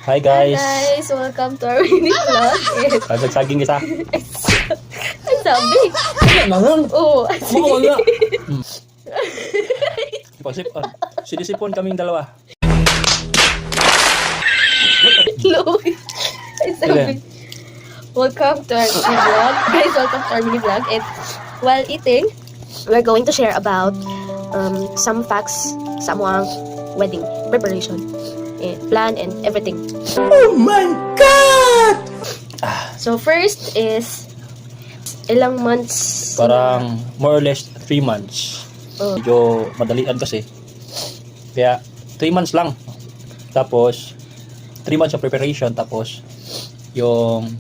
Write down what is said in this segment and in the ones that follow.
Hi guys. Hi guys, welcome to our mini vlog. Saging isa. Ay, sabi. Naman. Oo. Mawala. Pagsipon. Sinisipon kaming dalawa. Chloe. Ay, sabi. Welcome to our mini vlog. Guys, welcome to our mini vlog. And while eating, we're going to share about some facts sa among wedding preparation. Plan and everything. Oh my God! So first is ilang months? Parang more or less 3 months. Oh. Medyo madalian kasi. Kaya 3 months lang. Tapos 3 months of preparation. Tapos yung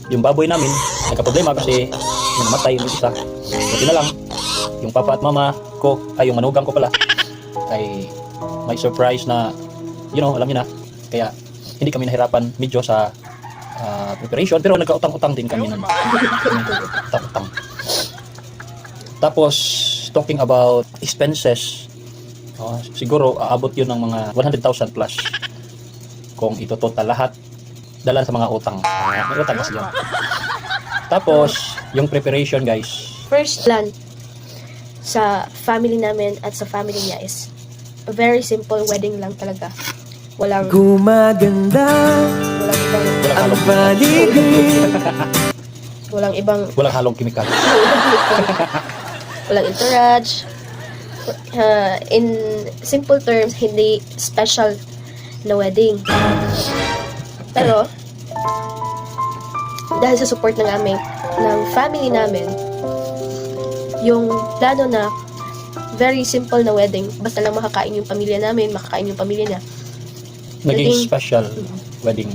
baboy namin nagka-problema kasi namatay yung isa. Buti na lang yung papa at mama ko, ay yung manugang ko pala, ay may surprise na alam niyo na. Kaya hindi kami nahirapan medyo sa preparation, pero nagkautang-utang din kami ng utang-utang. Tapos talking about expenses, siguro aabot yun ng mga 100,000 plus kung ito total lahat dala sa mga utang. May utang kasi yun. Tapos yung preparation guys, First plan sa family namin at sa family niya is a very simple wedding lang talaga. Walang Gumaganda ang paligid. Walang halong kimikal. walang entourage. In simple terms, hindi special na wedding. Pero dahil sa support ng family namin, yung plano na very simple na wedding, basta lang makakain yung pamilya namin, makakain yung pamilya niya. Naging special wedding.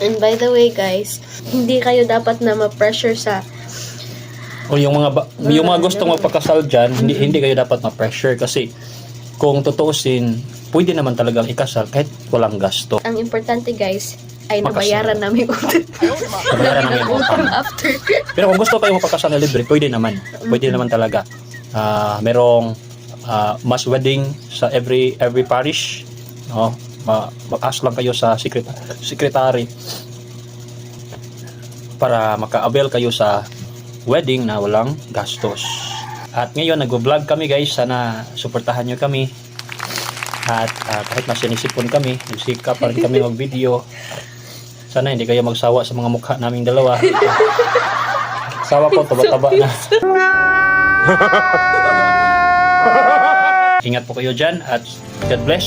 And by the way guys, hindi kayo dapat na ma-pressure sa O yung mga gustong magpakasal dyan, hindi kayo dapat ma-pressure kasi kung tutuusin, pwede naman talagang ikasal kahit walang gasto. ang importante guys ay Makasal. nabayaran namin yung utang. Nabayaran namin yung utang. After. Pero kung gusto kayo magpakasal na libre, pwede naman. Pwede naman talaga. Merong mass wedding sa every parish. Mag-ask lang kayo sa secretary para maka-avail kayo sa wedding na walang gastos. At ngayon nag-vlog kami guys, sana suportahan nyo kami. At kahit na sinisipon kami, nagsikap pa rin kami mag-video. Sana hindi kayo magsawa sa mga mukha naming dalawa. Sawa ko, taba-taba na. Ingat po kayo dyan at God bless.